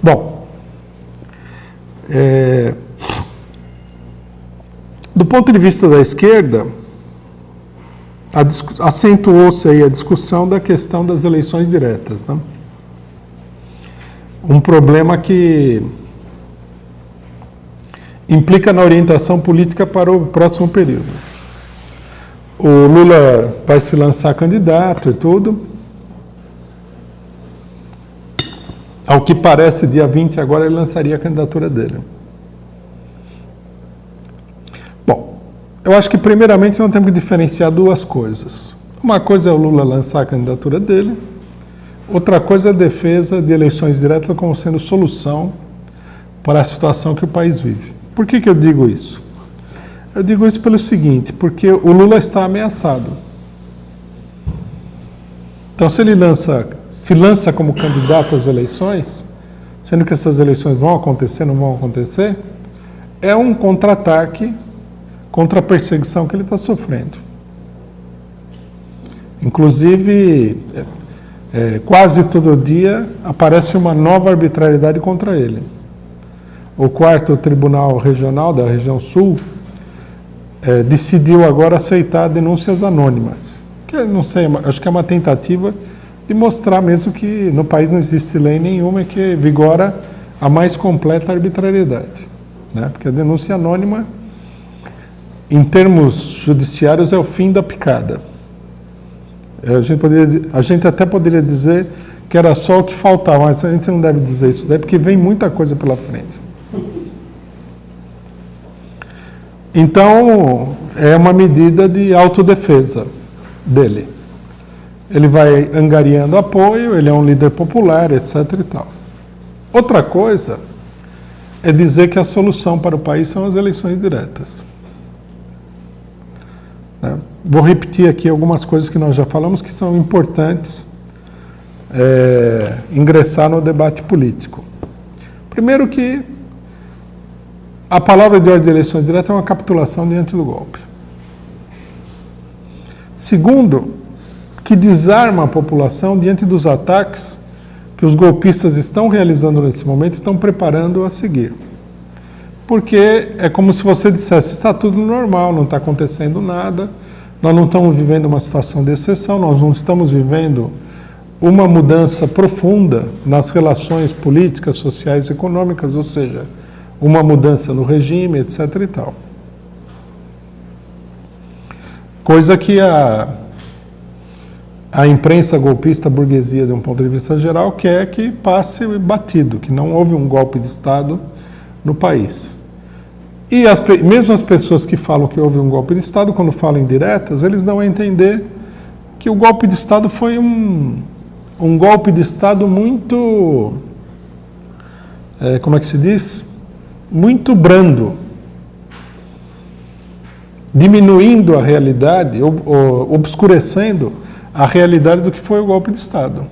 Bom, do ponto de vista da esquerda, acentuou-se aí a discussão da questão das eleições diretas, né? Um problema que implica na orientação política para o próximo período. O Lula vai se lançar candidato e tudo. Ao que parece, dia 20 agora ele lançaria a candidatura dele. Bom, eu acho que primeiramente nós temos que diferenciar duas coisas. Uma coisa é o Lula lançar a candidatura dele, outra coisa é a defesa de eleições diretas como sendo solução para a situação que o país vive. Por que eu digo isso? Eu digo isso pelo seguinte, porque o Lula está ameaçado. Então, se ele se lança como candidato às eleições, sendo que essas eleições vão acontecer, não vão acontecer, é um contra-ataque contra a perseguição que ele está sofrendo. Inclusive, quase todo dia aparece uma nova arbitrariedade contra ele. O 4º Tribunal Regional da região Sul decidiu agora aceitar denúncias anônimas. Que não sei, acho que é uma tentativa de mostrar mesmo que no país não existe lei nenhuma e que vigora a mais completa arbitrariedade, né? Porque a denúncia anônima, em termos judiciários, é o fim da picada. A gente até poderia dizer que era só o que faltava, mas a gente não deve dizer isso daí, porque vem muita coisa pela frente. Então, é uma medida de autodefesa dele. Ele vai angariando apoio, ele é um líder popular, etc. e tal. Outra coisa é dizer que a solução para o país são as eleições diretas. Vou repetir aqui algumas coisas que nós já falamos que são importantes ingressar no debate político. Primeiro que a palavra de ordem de eleições diretas é uma capitulação diante do golpe. Segundo, que desarma a população diante dos ataques que os golpistas estão realizando nesse momento e estão preparando a seguir. Porque é como se você dissesse, está tudo normal, não está acontecendo nada, nós não estamos vivendo uma situação de exceção, nós não estamos vivendo uma mudança profunda nas relações políticas, sociais e econômicas, ou seja, uma mudança no regime, etc. e tal. Coisa que a imprensa golpista, a burguesia, de um ponto de vista geral, quer que passe batido, que não houve um golpe de Estado no país. E mesmo as pessoas que falam que houve um golpe de Estado, quando falam em diretas, eles dão a entender que o golpe de Estado foi um golpe de Estado muito, como é que se diz? Muito brando, diminuindo a realidade, obscurecendo a realidade do que foi o golpe de Estado,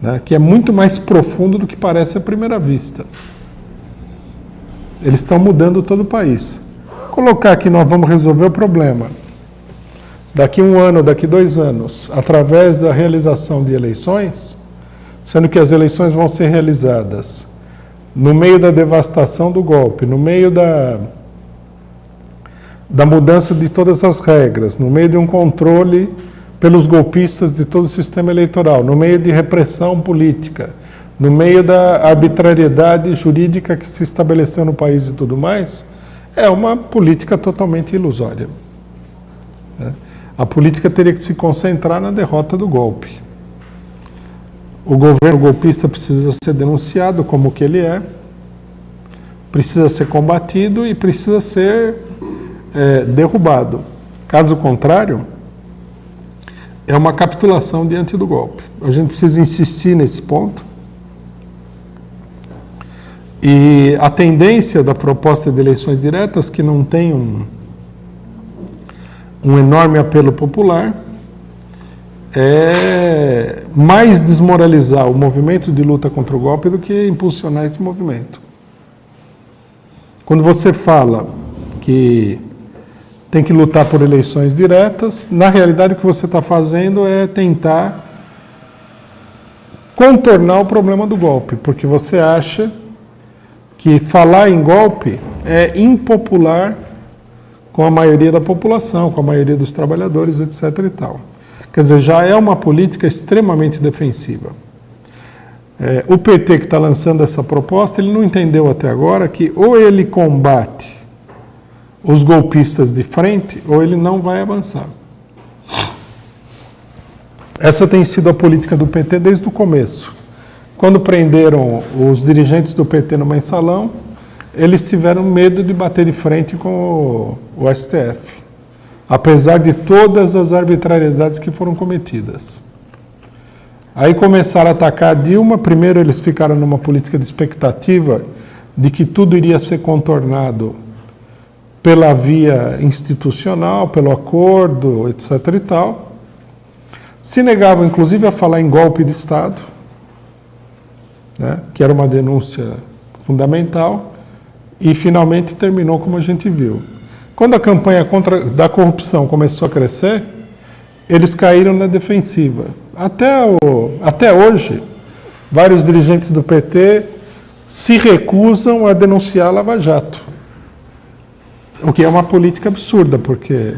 né? Que é muito mais profundo do que parece à primeira vista. Eles estão mudando todo o país. Colocar que nós vamos resolver o problema daqui 1 ano, daqui 2 anos, através da realização de eleições, sendo que as eleições vão ser realizadas no meio da devastação do golpe, no meio da mudança de todas as regras, no meio de um controle pelos golpistas de todo o sistema eleitoral, no meio de repressão política, no meio da arbitrariedade jurídica que se estabeleceu no país e tudo mais, é uma política totalmente ilusória. A política teria que se concentrar na derrota do golpe. O governo golpista precisa ser denunciado como que ele é, precisa ser combatido e precisa ser derrubado. Caso contrário, é uma capitulação diante do golpe. A gente precisa insistir nesse ponto. E a tendência da proposta de eleições diretas, que não tem um enorme apelo popular, é mais desmoralizar o movimento de luta contra o golpe do que impulsionar esse movimento. Quando você fala que tem que lutar por eleições diretas, na realidade o que você está fazendo é tentar contornar o problema do golpe, porque você acha que falar em golpe é impopular com a maioria da população, com a maioria dos trabalhadores, etc. e tal. Quer dizer, já é uma política extremamente defensiva. O PT que está lançando essa proposta, ele não entendeu até agora que ou ele combate os golpistas de frente, ou ele não vai avançar. Essa tem sido a política do PT desde o começo. Quando prenderam os dirigentes do PT no mensalão, eles tiveram medo de bater de frente com o STF, apesar de todas as arbitrariedades que foram cometidas. Aí começaram a atacar a Dilma. Primeiro eles ficaram numa política de expectativa de que tudo iria ser contornado pela via institucional, pelo acordo, etc. e tal. Se negavam, inclusive, a falar em golpe de Estado, né, que era uma denúncia fundamental, e finalmente terminou como a gente viu. Quando a campanha da corrupção começou a crescer, eles caíram na defensiva. Até hoje, vários dirigentes do PT se recusam a denunciar a Lava Jato. O que é uma política absurda, porque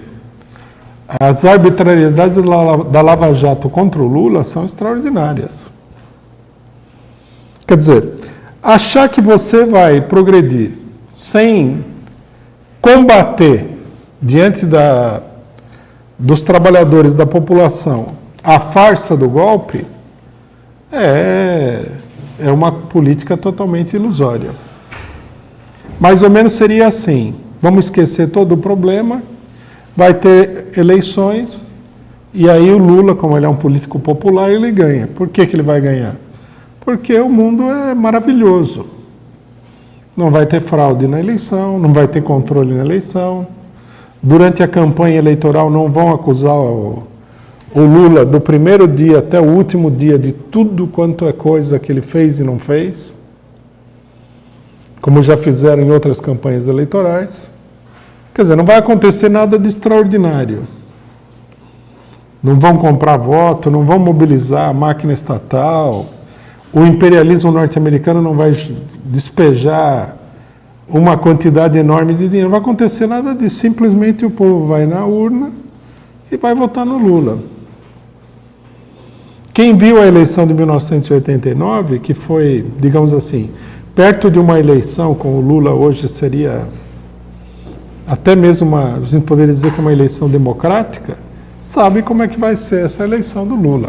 as arbitrariedades da Lava Jato contra o Lula são extraordinárias. Quer dizer, achar que você vai progredir sem combater diante dos trabalhadores, da população, a farsa do golpe, é uma política totalmente ilusória. Mais ou menos seria assim: vamos esquecer todo o problema, vai ter eleições, e aí o Lula, como ele é um político popular, ele ganha. Por que ele vai ganhar? Porque o mundo é maravilhoso. Não vai ter fraude na eleição, não vai ter controle na eleição. Durante a campanha eleitoral não vão acusar o Lula do primeiro dia até o último dia de tudo quanto é coisa que ele fez e não fez, como já fizeram em outras campanhas eleitorais. Quer dizer, não vai acontecer nada de extraordinário. Não vão comprar voto, não vão mobilizar a máquina estatal. O imperialismo norte-americano não vai despejar uma quantidade enorme de dinheiro. Não vai acontecer nada disso. Simplesmente o povo vai na urna e vai votar no Lula. Quem viu a eleição de 1989, que foi, digamos assim, perto de uma eleição com o Lula hoje seria até mesmo a gente poderia dizer que é uma eleição democrática, sabe como é que vai ser essa eleição do Lula.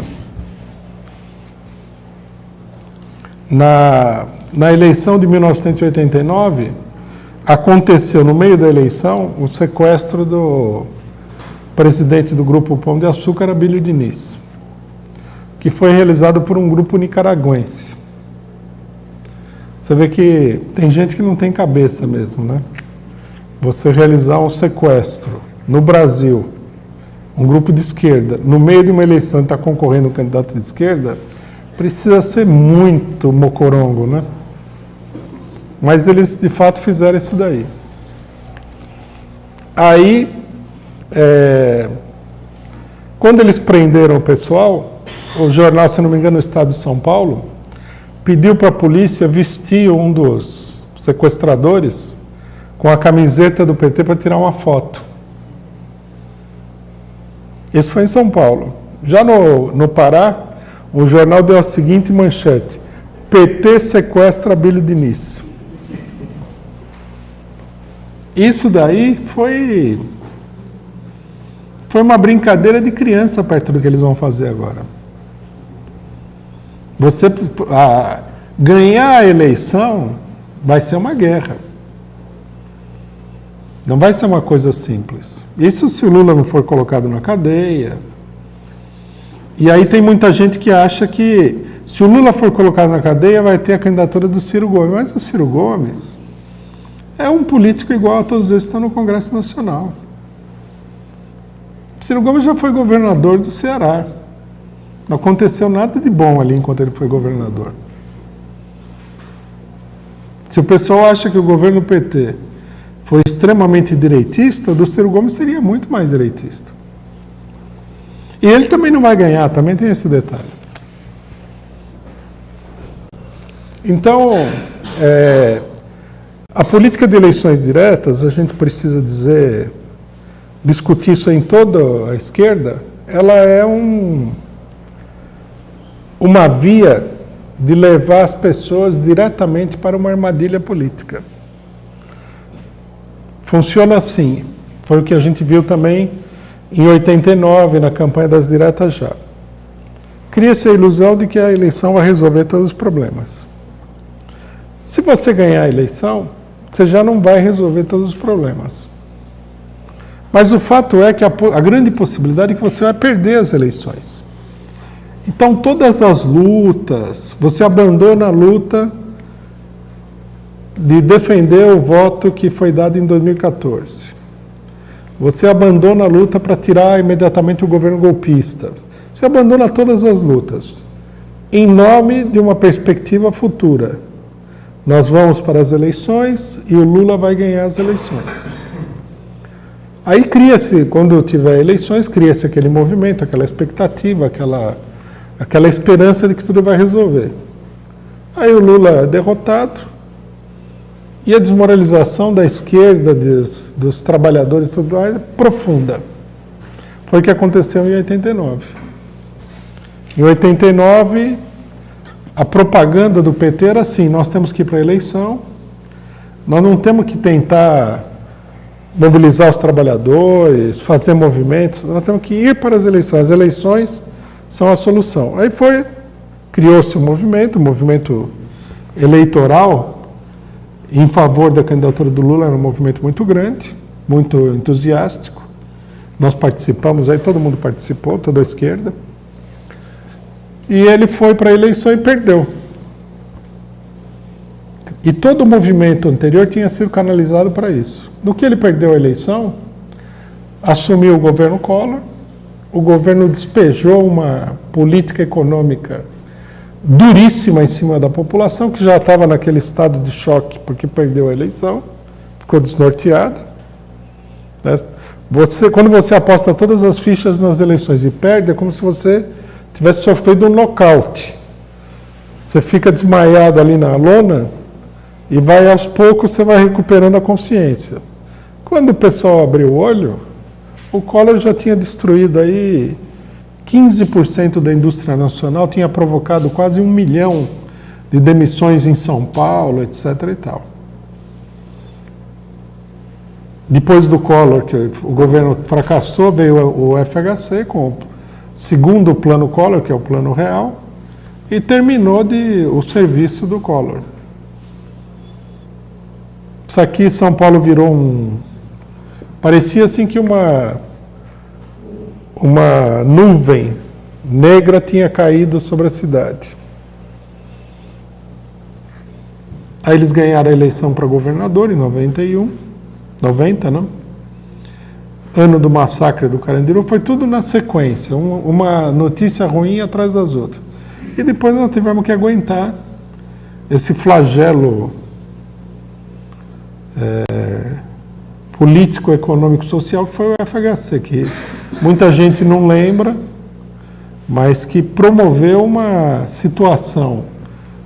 Na eleição de 1989, aconteceu no meio da eleição o sequestro do presidente do Grupo Pão de Açúcar, Abílio Diniz, que foi realizado por um grupo nicaragüense. Você vê que tem gente que não tem cabeça mesmo, né? Você realizar um sequestro no Brasil, um grupo de esquerda, no meio de uma eleição está concorrendo um candidato de esquerda, precisa ser muito mocorongo, né? Mas eles, de fato, fizeram isso daí. Aí, quando eles prenderam o pessoal, o jornal, se não me engano, o Estado de São Paulo, pediu para a polícia vestir um dos sequestradores com a camiseta do PT para tirar uma foto. Isso foi em São Paulo. Já no Pará, o jornal deu a seguinte manchete: PT sequestra Abílio Diniz. Isso daí foi uma brincadeira de criança perto do que eles vão fazer agora. Ganhar a eleição vai ser uma guerra. Não vai ser uma coisa simples. Isso se o Lula não for colocado na cadeia. E aí tem muita gente que acha que se o Lula for colocado na cadeia vai ter a candidatura do Ciro Gomes. Mas o Ciro Gomes é um político igual a todos eles que estão no Congresso Nacional. Ciro Gomes já foi governador do Ceará. Não aconteceu nada de bom ali enquanto ele foi governador. Se o pessoal acha que o governo PT foi extremamente direitista, o do Ciro Gomes seria muito mais direitista. E ele também não vai ganhar, também tem esse detalhe. Então, a política de eleições diretas, a gente precisa discutir isso em toda a esquerda, ela é uma via de levar as pessoas diretamente para uma armadilha política. Funciona assim. Foi o que a gente viu também em 89, na campanha das diretas já. Cria-se a ilusão de que a eleição vai resolver todos os problemas. Se você ganhar a eleição, você já não vai resolver todos os problemas. Mas o fato é que a grande possibilidade é que você vai perder as eleições. Então, todas as lutas, você abandona a luta de defender o voto que foi dado em 2014. Você abandona a luta para tirar imediatamente o governo golpista. Você abandona todas as lutas, em nome de uma perspectiva futura. Nós vamos para as eleições e o Lula vai ganhar as eleições. Aí cria-se, quando tiver eleições, cria-se aquele movimento, aquela expectativa, aquela esperança de que tudo vai resolver. Aí o Lula é derrotado e a desmoralização da esquerda, dos trabalhadores, tudo lá, é profunda. Foi o que aconteceu em 89. Em 89, a propaganda do PT era assim: nós temos que ir para a eleição, nós não temos que tentar mobilizar os trabalhadores, fazer movimentos, nós temos que ir para as eleições. As eleições são a solução. Aí criou-se um movimento eleitoral em favor da candidatura do Lula, era um movimento muito grande, muito entusiástico. Nós participamos, aí todo mundo participou, toda a esquerda. E ele foi para a eleição e perdeu. E todo o movimento anterior tinha sido canalizado para isso. No que ele perdeu a eleição, assumiu o governo Collor, o governo despejou uma política econômica duríssima em cima da população, que já estava naquele estado de choque porque perdeu a eleição, ficou desnorteada. Quando você aposta todas as fichas nas eleições e perde, é como se você tivesse sofrido um nocaute. Você fica desmaiado ali na lona e vai aos poucos, você vai recuperando a consciência. Quando o pessoal abriu o olho, o Collor já tinha destruído aí 15% da indústria nacional, tinha provocado quase 1 milhão de demissões em São Paulo, etc. e tal. Depois do Collor, que o governo fracassou, veio o FHC com o segundo plano Collor, que é o plano real, e terminou o serviço do Collor. Isso aqui, São Paulo virou parecia assim que uma nuvem negra tinha caído sobre a cidade. Aí eles ganharam a eleição para governador em 90, não? Ano do massacre do Carandiru, foi tudo na sequência, uma notícia ruim atrás das outras. E depois nós tivemos que aguentar esse flagelo político, econômico, social, que foi o FHC, que muita gente não lembra, mas que promoveu uma situação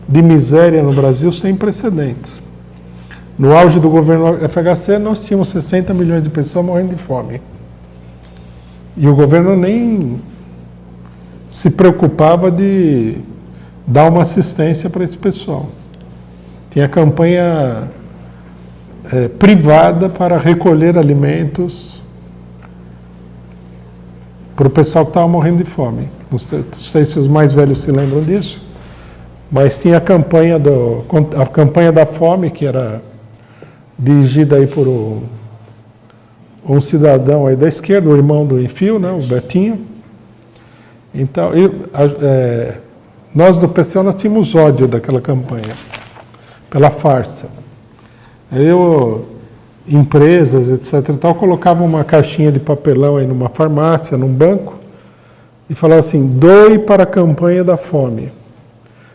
de miséria no Brasil sem precedentes. No auge do governo FHC, nós tínhamos 60 milhões de pessoas morrendo de fome. E o governo nem se preocupava de dar uma assistência para esse pessoal. Tinha campanha privada para recolher alimentos para o pessoal que estava morrendo de fome. Não sei se os mais velhos se lembram disso, mas tinha a campanha da fome, que era dirigida aí por um cidadão aí da esquerda, o irmão do Enfio, né, o Betinho. Então, nós do PCO, nós tínhamos ódio daquela campanha, pela farsa. Empresas, etc. e tal, colocavam uma caixinha de papelão aí numa farmácia, num banco, e falava assim: doe para a campanha da fome.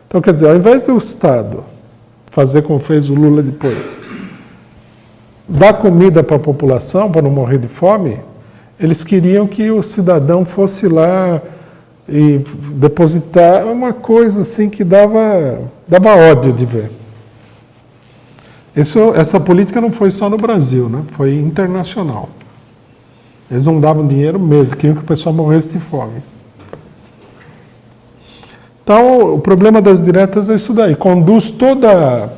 Então, quer dizer, ao invés do Estado fazer como fez o Lula depois, dar comida para a população para não morrer de fome, eles queriam que o cidadão fosse lá e depositar uma coisa assim que dava ódio de ver. Essa política não foi só no Brasil, né? Foi internacional. Eles não davam dinheiro mesmo, queriam que o pessoal morresse de fome. Então, o problema das diretas é isso daí. Conduz toda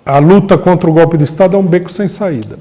a luta contra o golpe de Estado a um beco sem saída.